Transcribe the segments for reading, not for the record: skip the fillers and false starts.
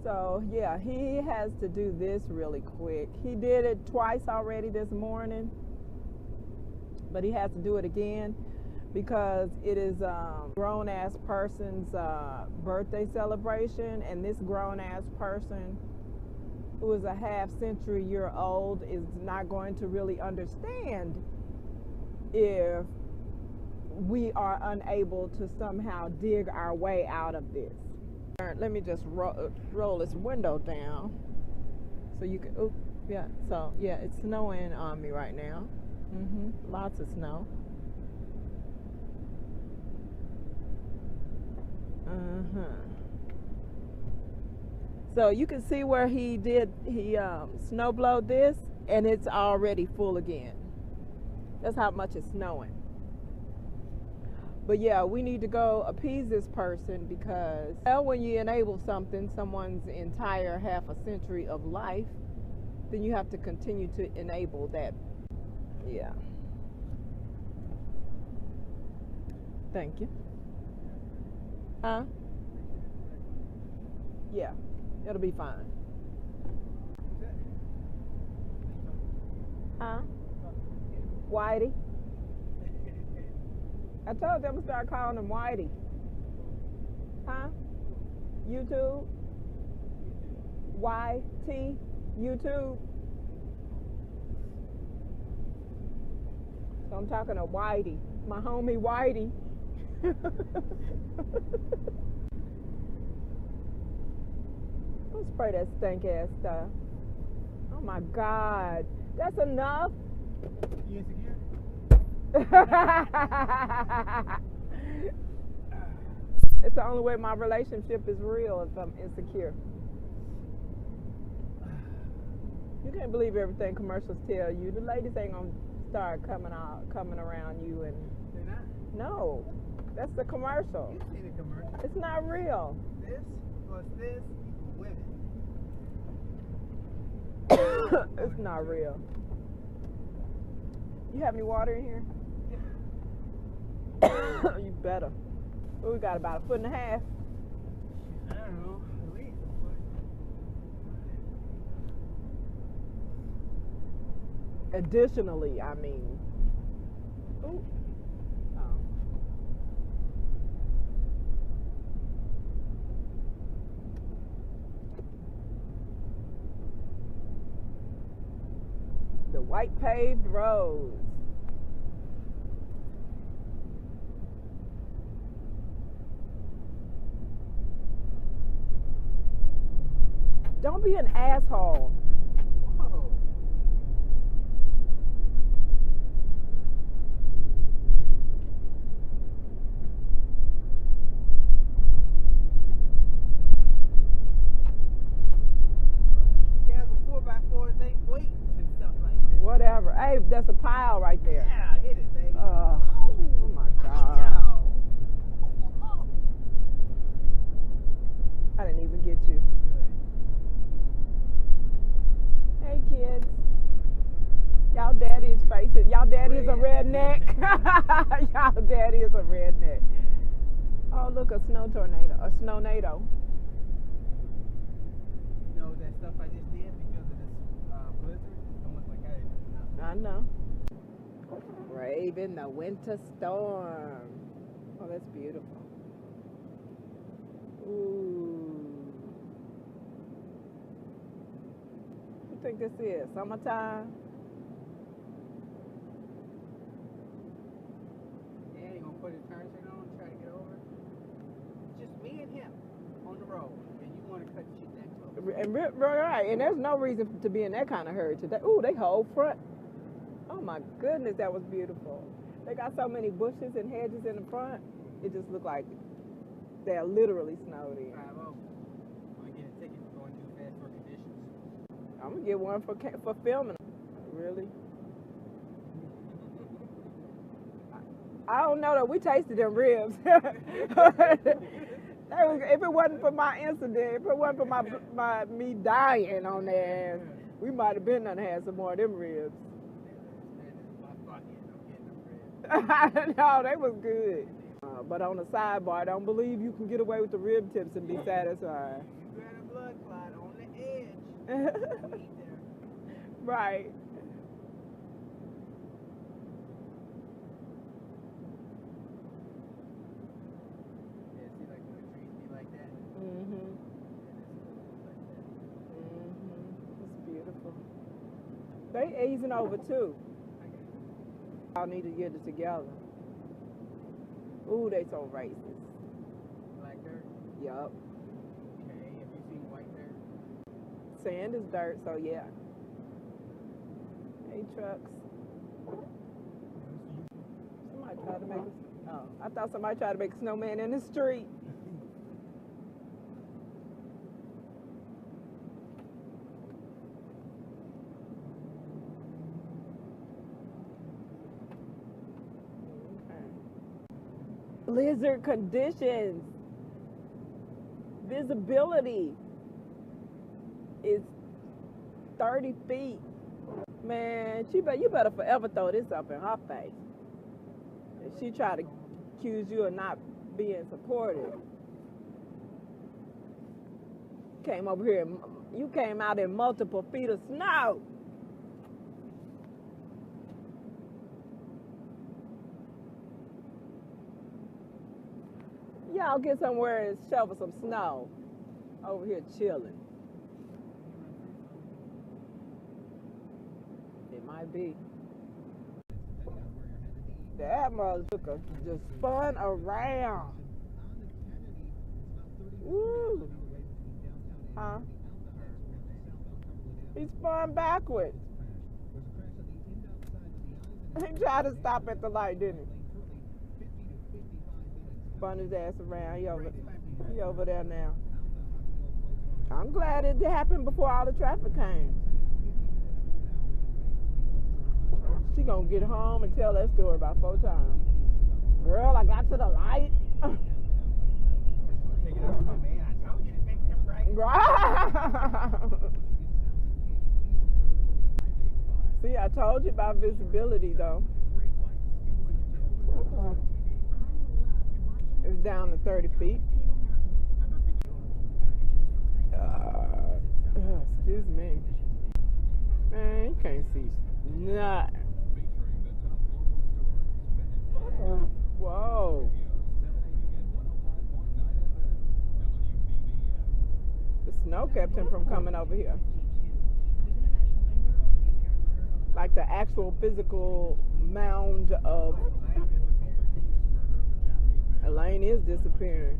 So yeah, he has to do this really quick. He did it twice already this morning, but he has to do it again because it is a grown-ass person's birthday celebration, and this grown-ass person, who is a half-century-year-old, is not going to really understand if we are unable to somehow dig our way out of this. Let me just roll this window down so you can, oh, yeah, so yeah, it's snowing on me right now. Lots of snow. So you can see where he snow blowed this, and it's already full again. That's how much it's snowing. But yeah, we need to go appease this person because, well, when you enable something, someone's entire half a century of life, then you have to continue to enable that. Yeah. Thank you. Huh? Yeah, it'll be fine. Huh? Whitey? I told them to start calling him Whitey. Huh? YouTube? YT? YouTube? So I'm talking to Whitey. My homie Whitey. Don't spray that stink ass stuff. Oh my God. That's enough? You insecure? It's the only way my relationship is real, if I'm insecure. You can't believe everything commercials tell you. The ladies ain't gonna start coming around you, and They're not? no, that's the commercial. You see the commercial. It's not real. This plus this equals women. It's not real. You have any water in here? You better. We got about 1.5 feet. I don't know. At least a foot. Additionally, I mean. Ooh. Oh. The white paved roads. Don't be an asshole. Whoa. Guys with 4x4s, they wait and stuff like this. Whatever. Hey, that's a pile right there. Yeah, hit it, baby. Oh my God. Yo. I didn't even get you. Hey kids. Y'all daddy is facing. Y'all daddy is a redneck. Y'all daddy is a redneck. Oh, look, a snow tornado. A snow-nado. You know that stuff I just did because of this blizzard? It's almost like I didn't know. I know. Braving the winter storm. Oh, that's beautiful. Ooh. What you think this is? Summertime? Yeah, he gonna put his turn signal on and try to get over. Just me and him on the road, and you want to cut shit that close. And right, and there's no reason to be in that kind of hurry today. Ooh, they whole front. Oh my goodness, that was beautiful. They got so many bushes and hedges in the front. It just looked like they're literally snowed in. 5-0. I'm gonna get a ticket for going too fast for conditions. I'm gonna get one for filming. Really? I don't know that we tasted them ribs. If it wasn't for my incident, if it wasn't for my me dying on there, we might have been done had some more of them ribs. No, they was good. But on the sidebar, I don't believe you can get away with the rib tips and be satisfied. You got a blood clot. Right. Yeah, see, like when the trees be like that. Mm-hmm. Yeah, It's beautiful. They easing over too. Y'all need to get it together. Ooh, they so racist. Black dirt. Yup. Okay, have you seen white dirt? Sand is dirt, so yeah. Hey, trucks. Somebody tried to make a... Oh, I thought somebody tried to make a snowman in the street. Blizzard conditions. Visibility is 30 feet. Man, you better forever throw this up in her face. If she try to accuse you of not being supportive. Came over here, you came out in multiple feet of snow. Y'all get somewhere and shovel some snow. Over here chilling. It might be. That motherfucker just spun around. Woo. Huh? He spun backwards. He tried to stop at the light, didn't he? Spun his ass around. He over there now. I'm glad it happened before all the traffic came. She gonna get home and tell that story about 4 times. Girl, I got to the light. Take it over, my man. I told you to fix him right. Right. See, I told you about visibility though. It's down to 30 feet. Excuse me. Man, you can't see nothing. Whoa. The snow kept him from coming over here. Like the actual physical mound of Elaine is disappearing.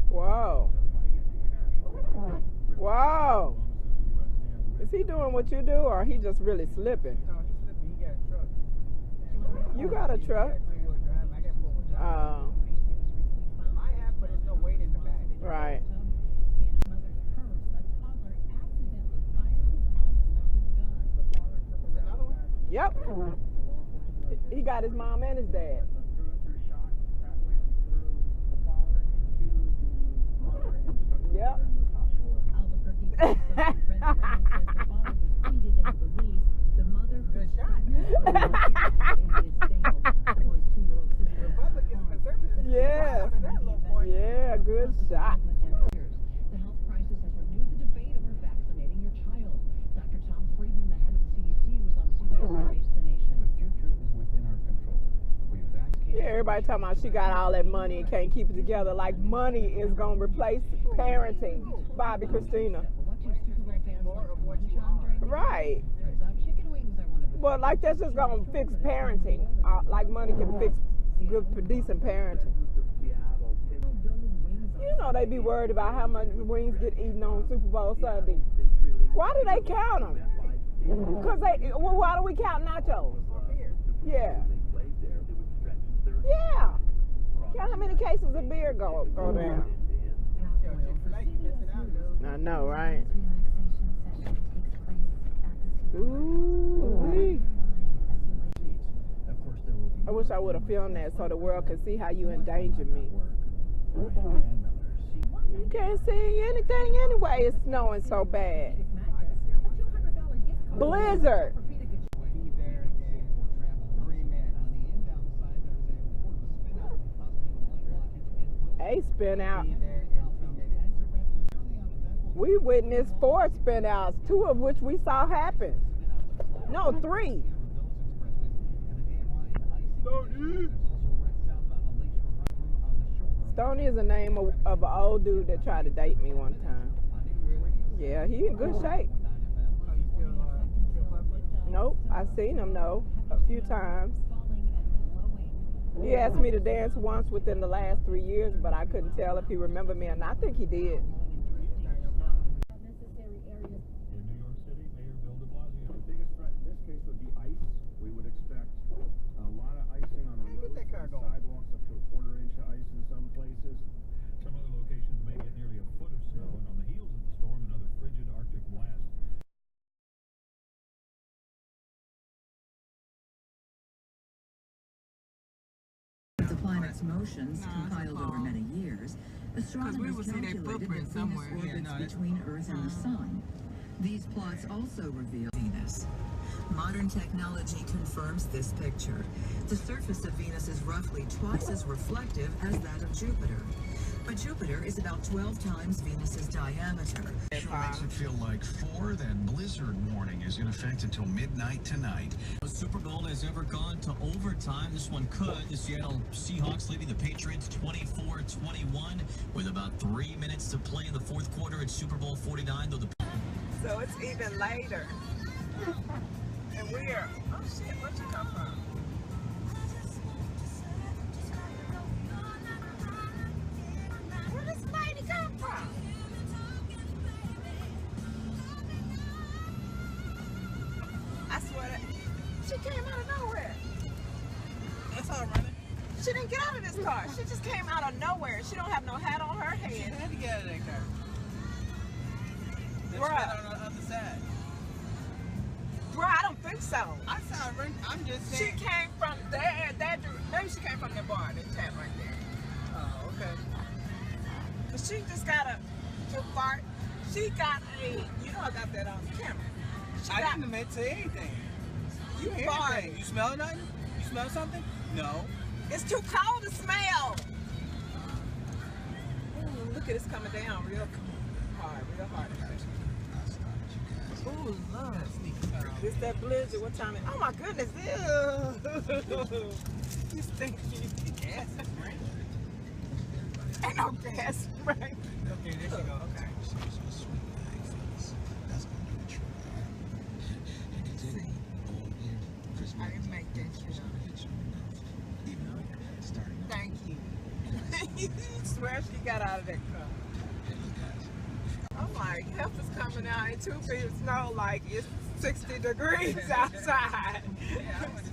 Whoa. Whoa. Is he doing what you do, or he just really slipping? No, he's slipping. He got a truck. You got a truck? I got 4-wheel drive. I have, but there's no weight in the back. Right. There's another one? Yep. He got his mom and his dad. Yep. Good shot. Yeah. Yeah, good shot. The health crisis has renewed the debate over vaccinating your child. Dr. Tom Friedman, the head of the CDC, was on CBS Face the Nation. The future is within our control. We vaccinate. Yeah, everybody talking about she got all that money and can't keep it together. Like money is gonna replace parenting. Bobby Christina. What do Super Bowl fans like from lunchtime during the day? Right. Turns out chicken wings are one of the Well, like that's just gonna fix parenting. Like money can fix good, decent parenting. You know they be worried about how much wings get eaten on Super Bowl Sunday. Why do they count them? Cause why do we count nachos? Yeah. Yeah. Count how many cases of beer go down. Yo, Chick-fil-A, you missing out, I know, right? Relaxation session takes place at the Ooh. Of course, there will be. I wish I would have filmed that so the world could see how you endanger me. You can't see anything anyway. It's snowing so bad. A $200 gift card blizzard. Be there in 3 minutes. A spin out. Be there in 2 minutes. We witnessed 4 spin outs, 2 of which we saw happen. No, 3. Stoney is the name of an old dude that tried to date me one time. Yeah, he in good shape. Are you still fuck with him? Nope, I seen him though a few times. He asked me to dance once within the last 3 years, but I couldn't tell if he remembered me, and I think he did. Necessary areas. In New York City, Mayor Bill de Blasio. The biggest threat in this case would be ice. We would expect a lot of icing on the roads, that car and going. sidewalks, up to a quarter-inch of ice in some places. Some other locations may get nearly a foot of snow, and on the heels of the storm, another frigid Arctic blast. The planet's motions, compiled over many years, astronomers calculated that Venus orbits between Earth and the Sun. These plots also reveal Venus. Modern technology confirms this picture. The surface of Venus is roughly twice as reflective as that of Jupiter. But Jupiter is about 12 times Venus's diameter. Sure makes it feel like 4, then blizzard warning is in effect until midnight tonight. A Super Bowl has ever gone to overtime. This one could. The Seattle Seahawks leading the Patriots 24-21 with about 3 minutes to play in the fourth quarter at Super Bowl 49. Though the So it's even later. And we're, oh shit, where'd you come from? Where does this lady come from? I swear that she came out of nowhere. That's all running. She didn't get out of this car. She just came out of nowhere. She don't have no hat on her She head. had to get out of that car. Then she Bruh. got on the other side. Bro, I don't think so. I'm just She saying. came from there. Maybe she came from the bar. That tap right there. Oh, okay. But she just got a too far. She got a. You know I got that on camera. She I got, didn't admit to anything. You hear farted. anything? You smell nothing? You smell something? No. It's too cold to smell. Ooh, look at this coming down real hard, real hard. Ooh, Lord. This that blizzard. What time is? Oh my goodness! Ew. You stinky. Gas is right. Ain't no gas, right? Okay, there she go. Okay. I didn't make that shit up. Thank you. You swear she got out of that car. I'm like, help is coming out in 2 feet of snow like it's 60 degrees outside. Yeah, I went to